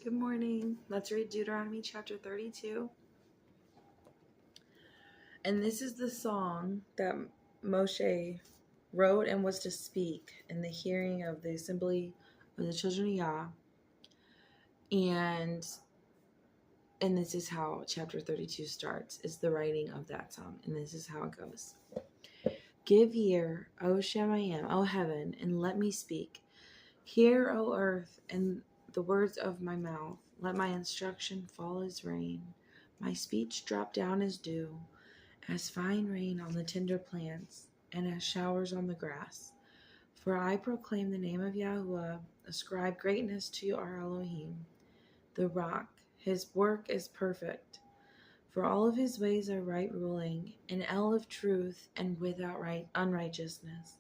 Good morning. Let's read Deuteronomy chapter 32. And this is the song that Moshe wrote and was to speak in the hearing of the assembly of the children of Yah. And this is how chapter 32 starts, is the writing of that song. And this is how it goes. Give ear, O Shemayim, O heaven, and let me speak. Hear, O earth, and the words of my mouth. Let my instruction fall as rain, my speech drop down as dew, as fine rain on the tender plants, and as showers on the grass. For I proclaim the name of Yahuwah, ascribe greatness to our Elohim, the rock. His work is perfect. For all of his ways are right ruling, an El of truth and without unrighteousness.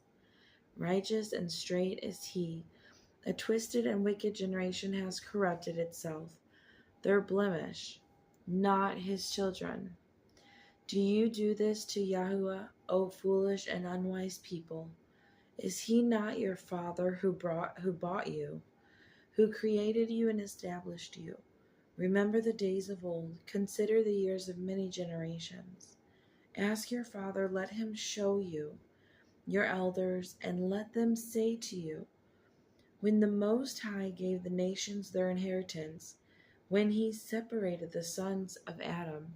Righteous and straight is he. A twisted and wicked generation has corrupted itself. Their blemish, not his children. Do you do this to Yahuwah, O foolish and unwise people? Is he not your father who bought you, who created you and established you? Remember the days of old. Consider the years of many generations. Ask your father, let him show you, your elders, and let them say to you, when the Most High gave the nations their inheritance, when he separated the sons of Adam,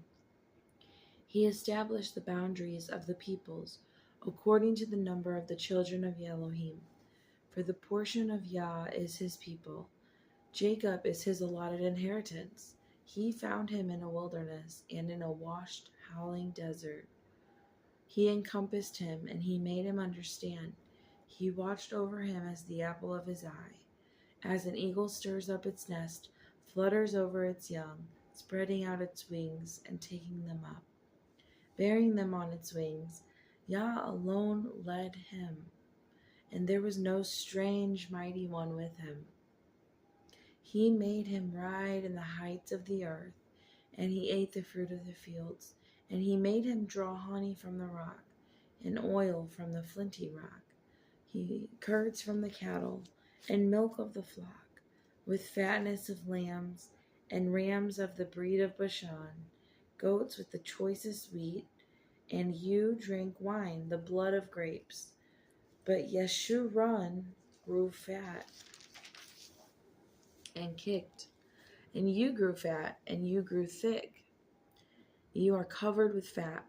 he established the boundaries of the peoples according to the number of the children of Elohim. For the portion of Yah is his people. Jacob is his allotted inheritance. He found him in a wilderness and in a washed, howling desert. He encompassed him, and he made him understand. He watched over him as the apple of his eye. As an eagle stirs up its nest, flutters over its young, spreading out its wings and taking them up. Bearing them on its wings, Yah alone led him, and there was no strange mighty one with him. He made him ride in the heights of the earth, and he ate the fruit of the fields, and he made him draw honey from the rock, and oil from the flinty rock. He curds from the cattle, and milk of the flock, with fatness of lambs, and rams of the breed of Bashan, goats with the choicest wheat, and you drink wine, the blood of grapes. But Yeshurun grew fat and kicked, and you grew fat, and you grew thick. You are covered with fat.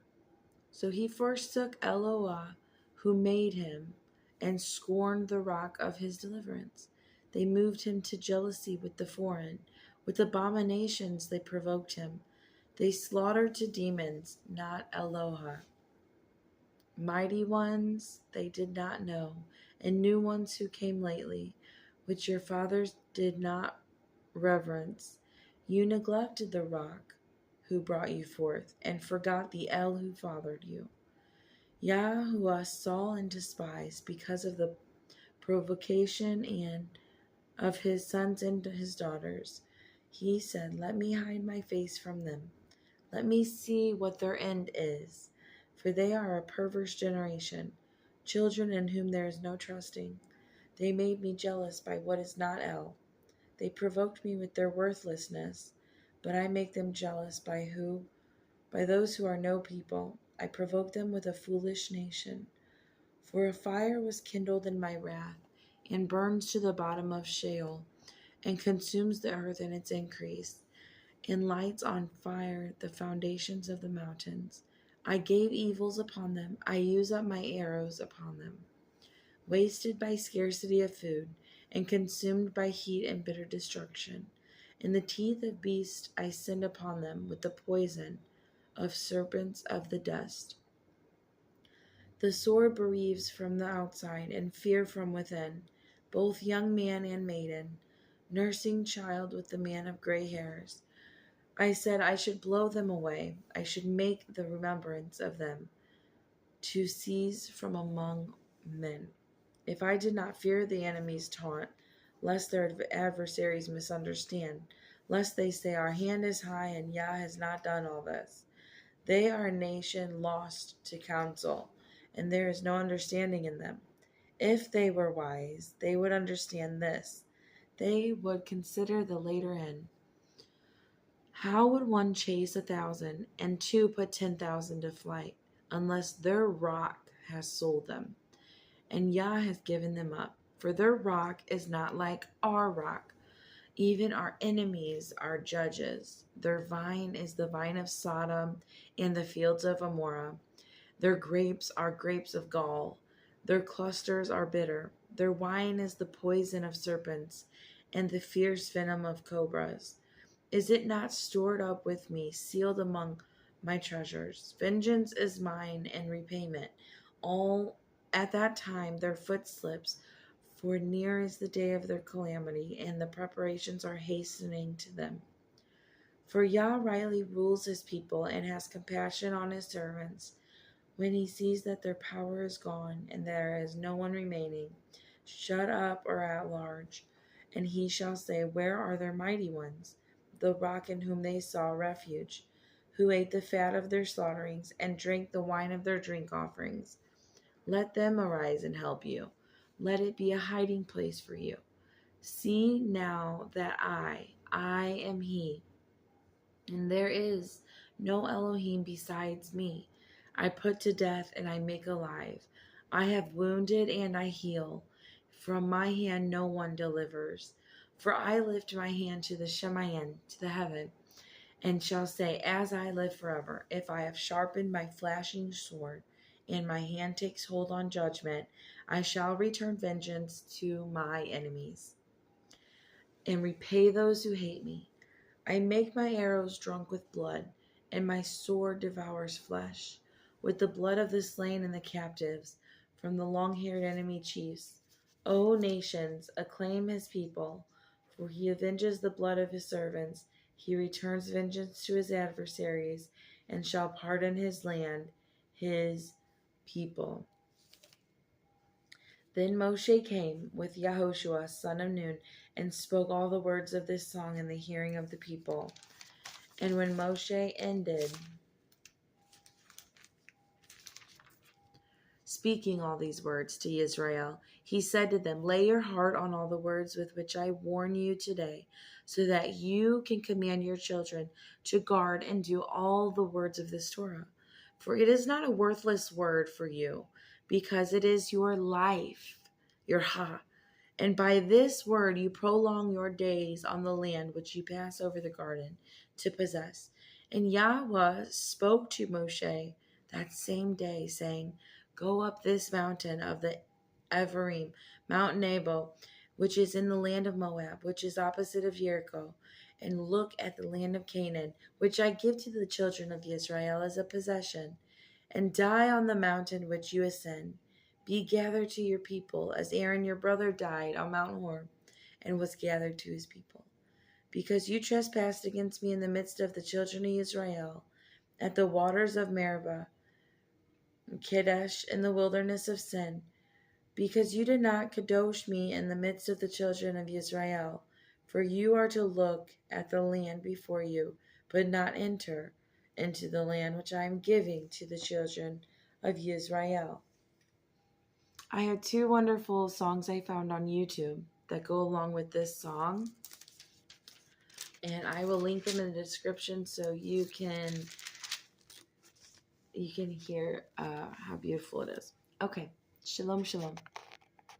So he forsook Eloah, who made him, and scorned the rock of his deliverance. They moved him to jealousy with the foreign. With abominations they provoked him. They slaughtered to demons, not Eloah. Mighty ones they did not know, and new ones who came lately, which your fathers did not reverence. You neglected the rock who brought you forth, and forgot the El who fathered you. Yahuwah saw and despised because of the provocation and of his sons and his daughters. He said, let me hide my face from them. Let me see what their end is. For they are a perverse generation, children in whom there is no trusting. They made me jealous by what is not El. They provoked me with their worthlessness, but I make them jealous by those who are no people. I provoke them with a foolish nation. For a fire was kindled in my wrath, and burns to the bottom of Sheol, and consumes the earth in its increase, and lights on fire the foundations of the mountains. I gave evils upon them. I use up my arrows upon them. Wasted by scarcity of food, and consumed by heat and bitter destruction. In the teeth of beasts I send upon them with the poison of serpents of the dust. The sword bereaves from the outside, and fear from within, both young man and maiden, nursing child with the man of gray hairs. I said I should blow them away. I should make the remembrance of them to cease from among men. If I did not fear the enemy's taunt, lest their adversaries misunderstand, lest they say, our hand is high and Yah has not done all this. They are a nation lost to counsel, and there is no understanding in them. If they were wise, they would understand this, they would consider the later end. How would one chase 1,000 and two put 10,000 to flight, unless their rock has sold them, and Yah has given them up? For their rock is not like our rock. Even our enemies are judges. Their vine is the vine of Sodom and the fields of Amorah. Their grapes are grapes of gall. Their clusters are bitter. Their wine is the poison of serpents and the fierce venom of cobras. Is it not stored up with me, sealed among my treasures? Vengeance is mine and repayment. All at that time their foot slips, for near is the day of their calamity, and the preparations are hastening to them. For Yah rightly rules his people and has compassion on his servants. When he sees that their power is gone and there is no one remaining, shut up or at large, and he shall say, where are their mighty ones, the rock in whom they saw refuge, who ate the fat of their slaughterings and drank the wine of their drink offerings? Let them arise and help you. Let it be a hiding place for you. See now that I am he, and there is no Elohim besides me. I put to death and I make alive. I have wounded and I heal. From my hand no one delivers. For I lift my hand to the Shemayim, to the heaven, and shall say, as I live forever, if I have sharpened my flashing sword, and my hand takes hold on judgment, I shall return vengeance to my enemies, and repay those who hate me. I make my arrows drunk with blood, and my sword devours flesh, with the blood of the slain and the captives, from the long-haired enemy chiefs. O nations, acclaim his people, for he avenges the blood of his servants. He returns vengeance to his adversaries, and shall pardon his land, his people. Then Moshe came with Yahoshua, son of Nun, and spoke all the words of this song in the hearing of the people. And when Moshe ended speaking all these words to Israel, he said to them, lay your heart on all the words with which I warn you today, so that you can command your children to guard and do all the words of this Torah. For it is not a worthless word for you, because it is your life, your ha. And by this word you prolong your days on the land which you pass over the garden to possess. And Yahweh spoke to Moshe that same day, saying, go up this mountain of the Ephraim, Mount Nebo, which is in the land of Moab, which is opposite of Jericho, and look at the land of Canaan, which I give to the children of Israel as a possession, and die on the mountain which you ascend. Be gathered to your people, as Aaron your brother died on Mount Hor, and was gathered to his people. Because you trespassed against me in the midst of the children of Israel, at the waters of Meribah, and Kadesh, in the wilderness of Sin, because you did not kadosh me in the midst of the children of Israel. For you are to look at the land before you, but not enter into the land which I am giving to the children of Israel. I had two wonderful songs I found on YouTube that go along with this song, and I will link them in the description so you can hear how beautiful it is. Okay, shalom, shalom.